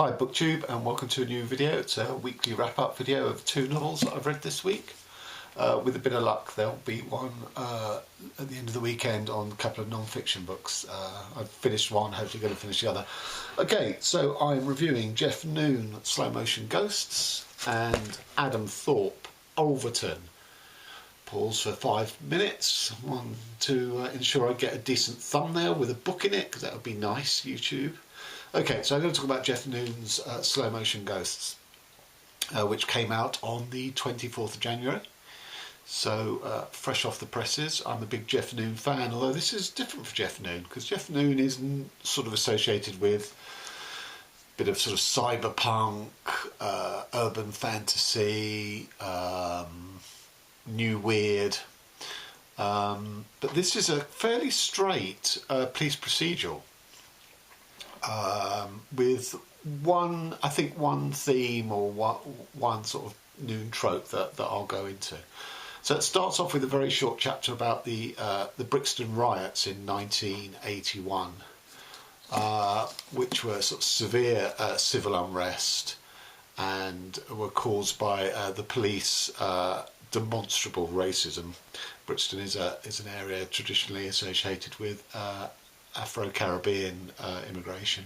Hi BookTube, and welcome to a new video. It's a weekly wrap-up video of 2 novels that I've read this week. With a bit of luck there'll be one at the end of the weekend on a couple of non-fiction books. I've finished one, hopefully going to finish the other. Okay, so I'm reviewing Jeff Noon, Slow Motion Ghosts, and Adam Thorpe, Overton. Pause for 5 minutes to ensure I get a decent thumbnail with a book in it, because that would be nice, YouTube. Okay, so I'm going to talk about Jeff Noon's Slow Motion Ghosts, which came out on the 24th of January. So, fresh off the presses. I'm a big Jeff Noon fan, although this is different for Jeff Noon, because Jeff Noon is sort of associated with a bit of sort of cyberpunk, urban fantasy, new weird. But this is a fairly straight police procedural. With one theme or one sort of Noon trope that I'll go into. So it starts off with a very short chapter about the Brixton riots in 1981, which were sort of severe civil unrest and were caused by the police demonstrable racism. Brixton is an area traditionally associated with Afro-Caribbean immigration,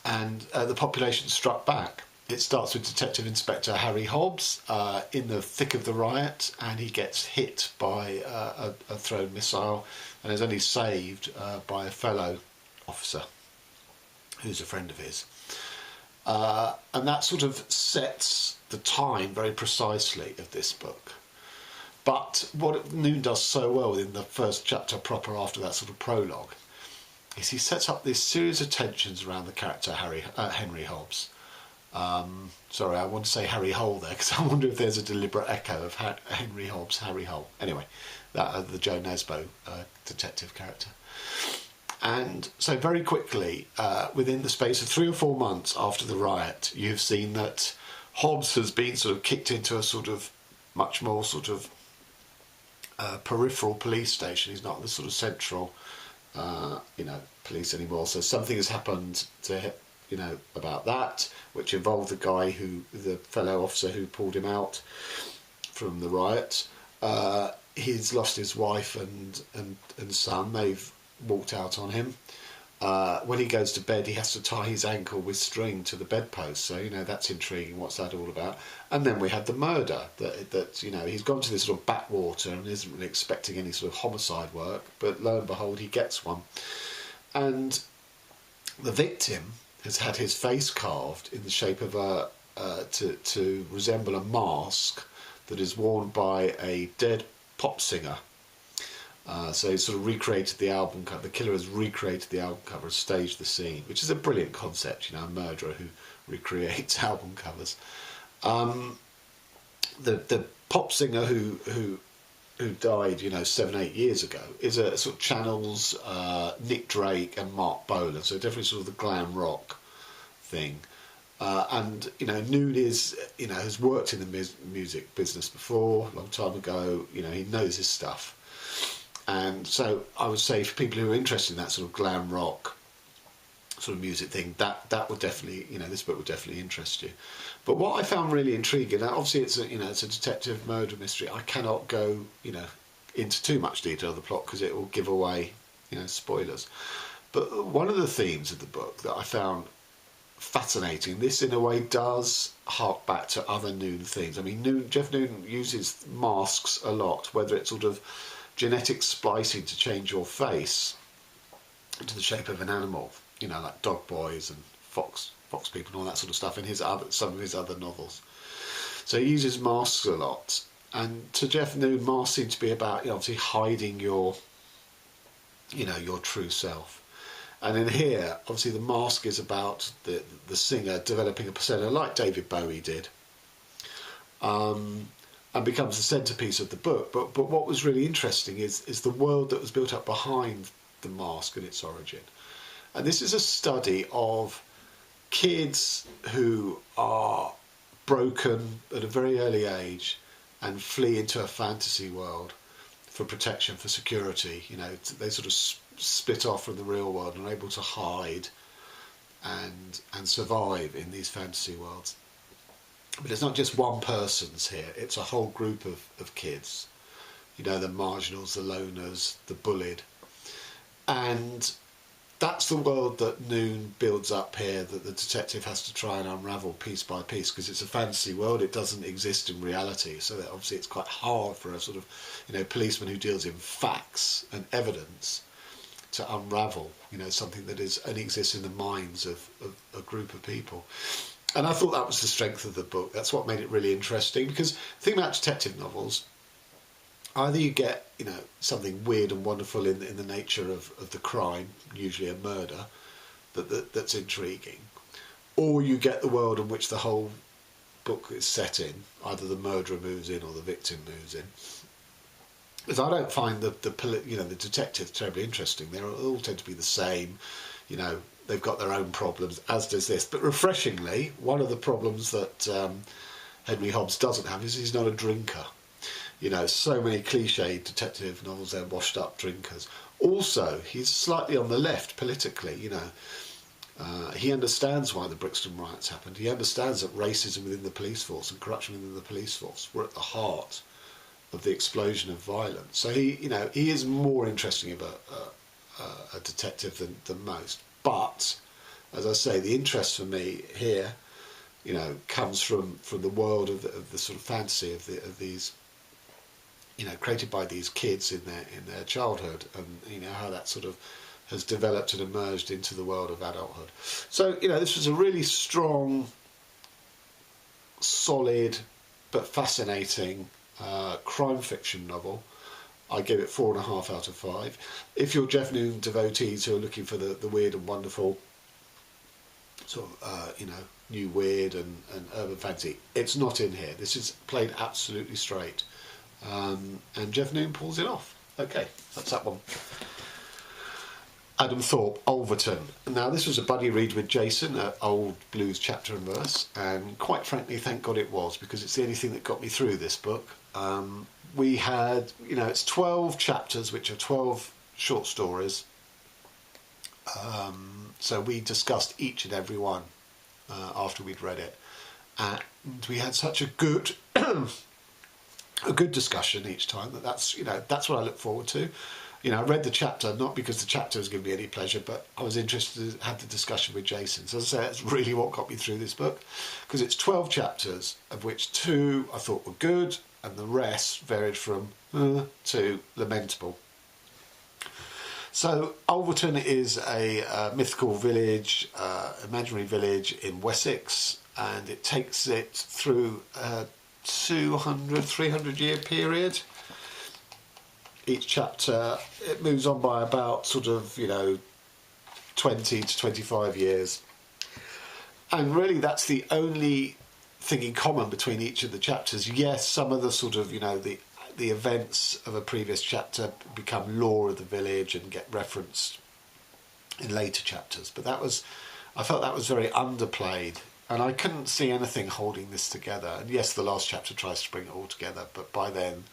and the population struck back. It starts with Detective Inspector Harry Hobbs in the thick of the riot, and he gets hit by a thrown missile and is only saved by a fellow officer who's a friend of his. And that sort of sets the time very precisely of this book. But what Noon does so well in the first chapter proper after that sort of prologue is he sets up this series of tensions around the character Henry Hobbs. Sorry, I want to say Harry Hole there because I wonder if there's a deliberate echo of Henry Hobbs, Harry Hole. Anyway, that the Joe Nesbo detective character. And so very quickly, within the space of 3 or 4 months after the riot, you've seen that Hobbs has been sort of kicked into a sort of much more sort of peripheral police station. He's not the sort of central, police anymore. So something has happened to about that, which involved the fellow officer who pulled him out from the riot. He's lost his wife and son. They've walked out on him. When he goes to bed, he has to tie his ankle with string to the bedpost. So that's intriguing. What's that all about? And then we had the murder. That he's gone to this sort of backwater and isn't really expecting any sort of homicide work. But lo and behold, he gets one. And the victim has had his face carved in the shape of to resemble a mask that is worn by a dead pop singer. So he sort of recreated the album cover. The killer has recreated the album cover and staged the scene, which is a brilliant concept. A murderer who recreates album covers. The pop singer who died 7-8 years ago is a sort of channels Nick Drake and Marc Bolan. So definitely sort of the glam rock thing. And Noon has worked in the music business before, a long time ago. He knows his stuff. And so I would say for people who are interested in that sort of glam rock sort of music thing, that would definitely, this book would definitely interest you. But what I found really intriguing, obviously it's a detective murder mystery. I cannot go, into too much detail of the plot because it will give away, spoilers. But one of the themes of the book that I found fascinating, this in a way does hark back to other Noon themes. I mean, Jeff Noon uses masks a lot, whether it's sort of genetic splicing to change your face into the shape of an animal, like Dog Boys and Fox People and all that sort of stuff in some of his other novels. So he uses masks a lot, and to Jeff Noon, masks seem to be about obviously hiding your true self. And in here, obviously the mask is about the singer developing a persona like David Bowie did. And becomes the centrepiece of the book. But what was really interesting is the world that was built up behind the mask and its origin. And this is a study of kids who are broken at a very early age and flee into a fantasy world for protection, for security. They sort of split off from the real world and are able to hide and survive in these fantasy worlds. But it's not just one person's here, it's a whole group of kids. You know, the marginals, the loners, the bullied. And that's the world that Noon builds up here, that the detective has to try and unravel piece by piece, because it's a fantasy world, it doesn't exist in reality. So that obviously it's quite hard for a sort of, you know, policeman who deals in facts and evidence to unravel, you know, something that is only exists in the minds of a group of people. And I thought that was the strength of the book. That's what made it really interesting, because the thing about detective novels, either you get, you know, something weird and wonderful in the nature of the crime, usually a murder, that's intriguing, or you get the world in which the whole book is set in. Either the murderer moves in or the victim moves in. Because I don't find the detectives terribly interesting. They all tend to be the same. You know, they've got their own problems, as does this. But refreshingly, one of the problems that Henry Hobbs doesn't have is he's not a drinker. You know, so many cliched detective novels, they're washed up drinkers. Also, he's slightly on the left politically, you know. He understands why the Brixton riots happened. He understands that racism within the police force and corruption within the police force were at the heart of the explosion of violence. So he is more interesting of a detective than most. But, as I say, the interest for me here, you know, comes from the world of the sort of fantasy of these, you know, created by these kids in their childhood, and you know how that sort of has developed and emerged into the world of adulthood. So, you know, this was a really strong, solid, but fascinating crime fiction novel. I give it 4.5 out of 5. If you're Jeff Noon devotees who are looking for the weird and wonderful, sort of, you know, new weird and urban fantasy, it's not in here. This is played absolutely straight. And Jeff Noon pulls it off. Okay, that's that one. Adam Thorpe, Ulverton. Now, this was a buddy read with Jason, old blues chapter and verse, and quite frankly, thank God it was, because it's the only thing that got me through this book. We had, you know, it's 12 chapters, which are 12 short stories. So we discussed each and every one after we'd read it. And we had such a good a good discussion each time. That's what I look forward to. You know, I read the chapter not because the chapter was giving me any pleasure, but I was interested to have the discussion with Jason. So as I say, that's really what got me through this book, because it's 12 chapters, of which 2 I thought were good, and the rest varied from to lamentable. So Ulverton is a mythical village, imaginary village in Wessex, and it takes it through a 300 year period. Each chapter, it moves on by about sort of, you know, 20 to 25 years. And really that's the only thing in common between each of the chapters. Yes, some of the sort of, you know, the events of a previous chapter become lore of the village and get referenced in later chapters. But I felt that was very underplayed, and I couldn't see anything holding this together. And yes, the last chapter tries to bring it all together, but by then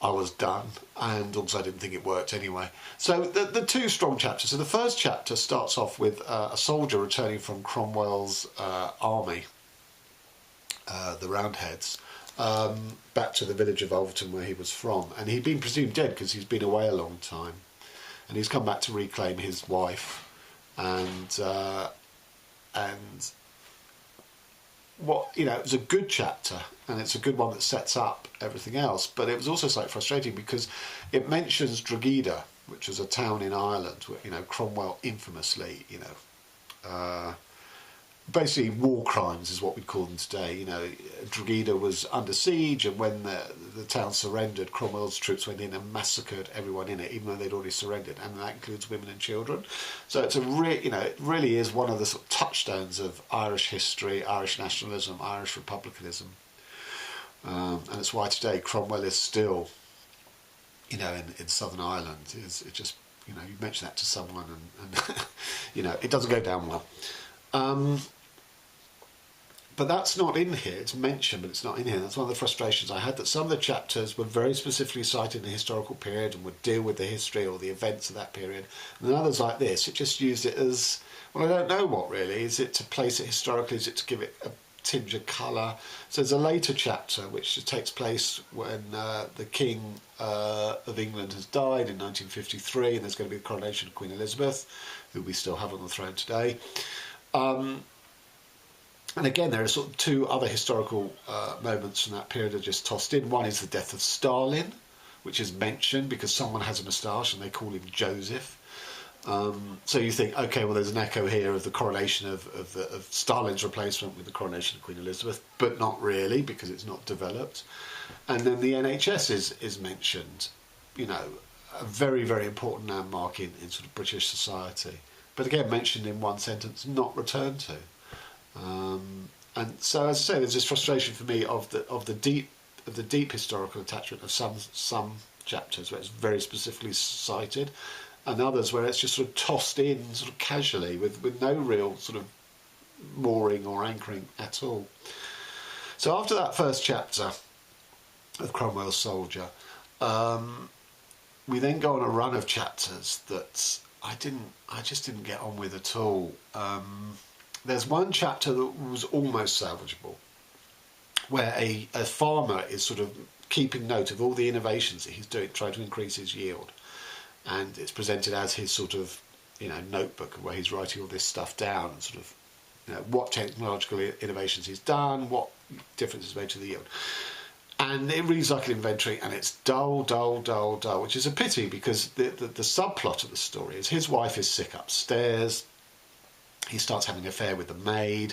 I was done, and also I didn't think it worked anyway. So the 2 strong chapters. So the first chapter starts off with a soldier returning from Cromwell's army, the Roundheads, back to the village of Ulverton where he was from, and he'd been presumed dead because he's been away a long time, and he's come back to reclaim his wife, and what, you know, it was a good chapter, and it's a good one that sets up everything else, but it was also slightly frustrating because it mentions Drogheda, which was a town in Ireland where, you know, Cromwell infamously, you know, basically war crimes is what we'd call them today. You know, Drogheda was under siege, and when the town surrendered, Cromwell's troops went in and massacred everyone in it, even though they'd already surrendered, and that includes women and children. So it's it really is one of the sort of touchstones of Irish history, Irish nationalism, Irish republicanism, and it's why today Cromwell is still, you know, in Southern Ireland. It just, you know, you mention that to someone, and you know, it doesn't go down well. But that's not in here. It's mentioned, but it's not in here. That's one of the frustrations I had, that some of the chapters were very specifically cited in the historical period and would deal with the history or the events of that period. And then others like this, it just used it as Well, I don't know what really. Is it to place it historically? Is it to give it a tinge of colour? So there's a later chapter which takes place when the King of England has died in 1953, and there's going to be the coronation of Queen Elizabeth, who we still have on the throne today. And again, there are sort of two other historical moments from that period are just tossed in. One is the death of Stalin, which is mentioned because someone has a moustache and they call him Joseph. So you think, okay, well, there's an echo here of the coronation of Stalin's replacement with the coronation of Queen Elizabeth, but not really, because it's not developed. And then the NHS is mentioned, you know, a very, very important landmark in sort of British society. But again, mentioned in one sentence, not returned to. And so, as I say, there's this frustration for me of the deep historical attachment of some chapters where it's very specifically cited, and others where it's just sort of tossed in sort of casually with no real sort of mooring or anchoring at all. So after that first chapter of Cromwell's Soldier, we then go on a run of chapters that I just didn't get on with at all. There's one chapter that was almost salvageable, where a farmer is sort of keeping note of all the innovations that he's doing, trying to increase his yield. And it's presented as his sort of, you know, notebook where he's writing all this stuff down and sort of, you know, what technological innovations he's done, what difference it's made to the yield. And it reads like an inventory, and it's dull, which is a pity because the subplot of the story is his wife is sick upstairs. He starts having an affair with the maid,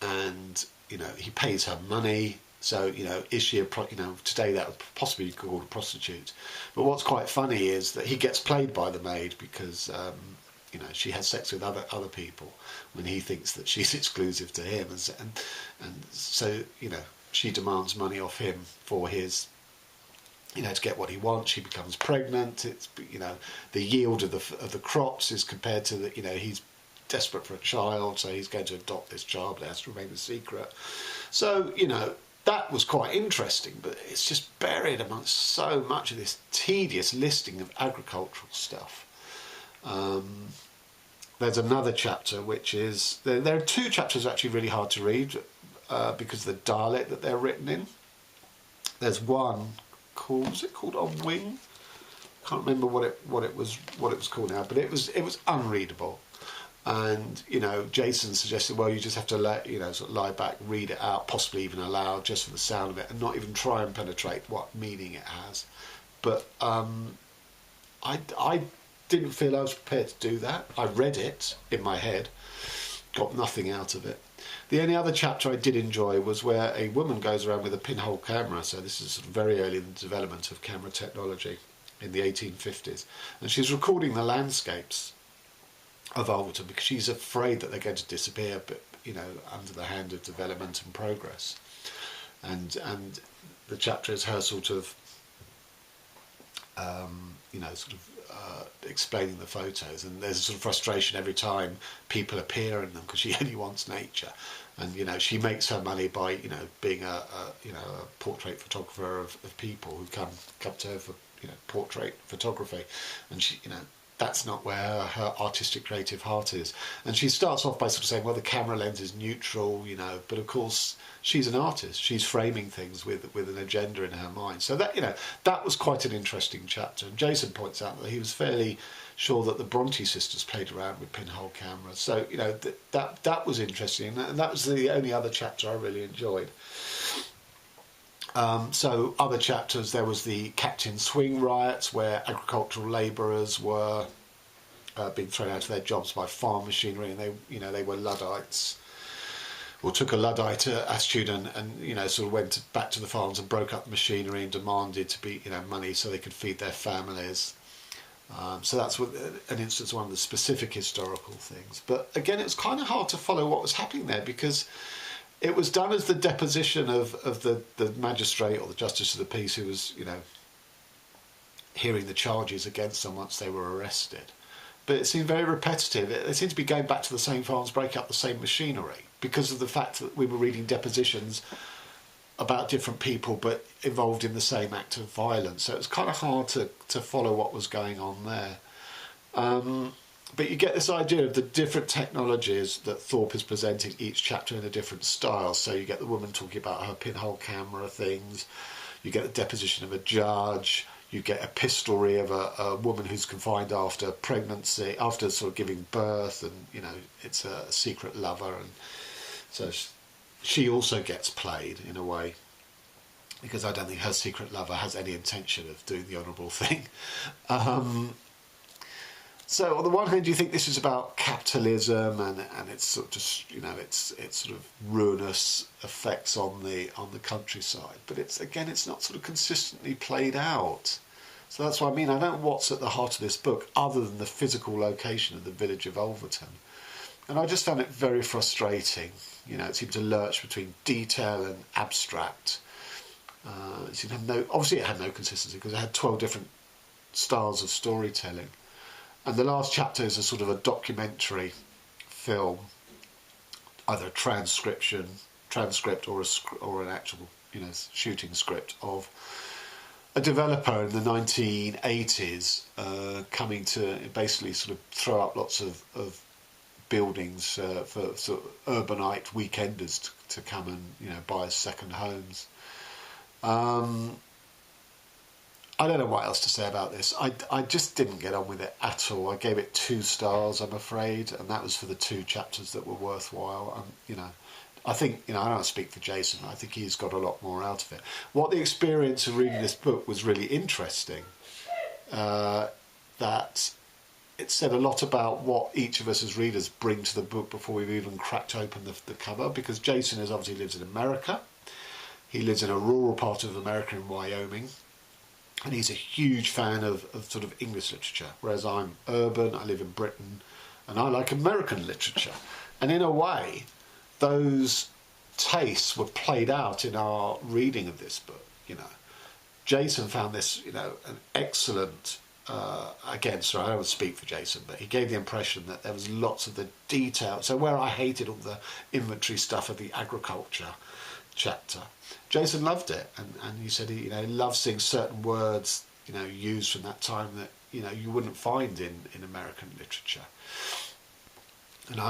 and you know he pays her money. So you know, is she today that would possibly be called a prostitute? But what's quite funny is that he gets played by the maid because you know she has sex with other people when he thinks that she's exclusive to him, and so you know she demands money off him for his. You know, to get what he wants, she becomes pregnant. It's, you know, the yield of the crops is compared to the, you know, he's desperate for a child, so he's going to adopt this child, but it has to remain a secret. So, you know, that was quite interesting, but it's just buried amongst so much of this tedious listing of agricultural stuff. There's another chapter which is, there are two chapters actually really hard to read because of the dialect that they're written in. There's one was it called On Wing? Can't remember what it was called now, but it was unreadable. And you know, Jason suggested, well, you just have to sort of lie back, read it out, possibly even aloud, just for the sound of it, and not even try and penetrate what meaning it has. But I didn't feel I was prepared to do that. I read it in my head, got nothing out of it. The only other chapter I did enjoy was where a woman goes around with a pinhole camera. So this is sort of very early in the development of camera technology in the 1850s. And she's recording the landscapes of Alverton because she's afraid that they're going to disappear, but you know, under the hand of development and progress. And the chapter is her sort of explaining the photos, and there's a sort of frustration every time people appear in them because she only wants nature, and you know she makes her money by being a portrait photographer of people who come to her for portrait photography, and she that's not where her artistic creative heart is. And she starts off by sort of saying, well, the camera lens is neutral, but of course she's an artist. She's framing things with an agenda in her mind. So that was quite an interesting chapter. And Jason points out that he was fairly sure that the Bronte sisters played around with pinhole cameras. So that was interesting, and that was the only other chapter I really enjoyed. So other chapters, there was the Captain Swing riots, where agricultural labourers were being thrown out of their jobs by farm machinery, and they were Luddites, or took a Luddite attitude and sort of went back to the farms and broke up the machinery and demanded to be money so they could feed their families. So that's an instance of one of the specific historical things. But again, it was kind of hard to follow what was happening there because it was done as the deposition of the magistrate or the justice of the peace who was, hearing the charges against them once they were arrested. But it seemed very repetitive. They seemed to be going back to the same farms, break up the same machinery, because of the fact that we were reading depositions about different people but involved in the same act of violence. So it was kind of hard to follow what was going on there. But you get this idea of the different technologies that Thorpe is presenting each chapter in a different style. So you get the woman talking about her pinhole camera things, you get the deposition of a judge, you get epistolary of a woman who's confined after pregnancy, after sort of giving birth, and you know it's a secret lover, and so she also gets played in a way, because I don't think her secret lover has any intention of doing the honourable thing. So on the one hand, you think this is about capitalism and it's sort of just, you know, it's sort of ruinous effects on the countryside, but it's not sort of consistently played out. So that's what I mean. I don't know what's at the heart of this book other than the physical location of the village of Overton, and I just found it very frustrating. You know, it seemed to lurch between detail and abstract. It seemed to have obviously it had no consistency because it had 12 different styles of storytelling. And the last chapter is a sort of a documentary film, either a transcript or an actual, you know, shooting script of a developer in the 1980s coming to basically sort of throw up lots of buildings for sort of urbanite weekenders to come and, you know, buy second homes. I don't know what else to say about this. I just didn't get on with it at all. I gave it 2 stars, I'm afraid, and that was for the 2 chapters that were worthwhile. You know, I think, you know, I don't speak for Jason. I think he's got a lot more out of it. What the experience of reading this book was really interesting, that it said a lot about what each of us as readers bring to the book before we've even cracked open the cover, because Jason obviously lives in America. He lives in a rural part of America in Wyoming. And he's a huge fan of sort of English literature, whereas I'm urban, I live in Britain, and I like American literature. And in a way, those tastes were played out in our reading of this book, you know. Jason found this, you know, an excellent, again, sorry, I don't speak for Jason, but he gave the impression that there was lots of the detail. So where I hated all the inventory stuff of the agriculture chapter, Jason loved it, and he said he loves seeing certain words, you know, used from that time that, you know, you wouldn't find in American literature. And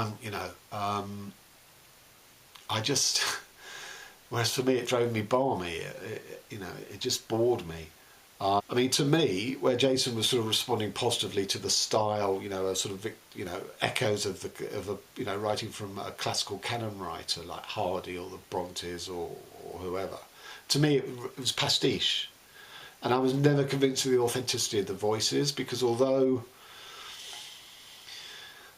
I just, whereas for me it drove me balmy, it just bored me. I mean, to me, where Jason was sort of responding positively to the style, you know, a sort of, you know, echoes of you know, writing from a classical canon writer like Hardy or the Brontes or whoever. To me, it was pastiche, and I was never convinced of the authenticity of the voices, because although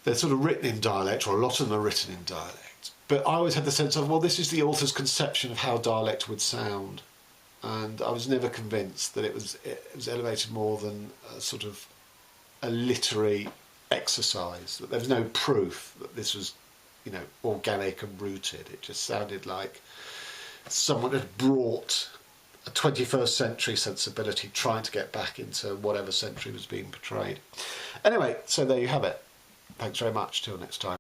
they're sort of written in dialect, or a lot of them are written in dialect, but I always had the sense of, well, this is the author's conception of how dialect would sound. And I was never convinced that it was elevated more than a sort of a literary exercise, that there was no proof that this was, you know, organic and rooted. It just sounded like someone had brought a 21st century sensibility trying to get back into whatever century was being portrayed. Anyway, so there you have it. Thanks very much. Till next time.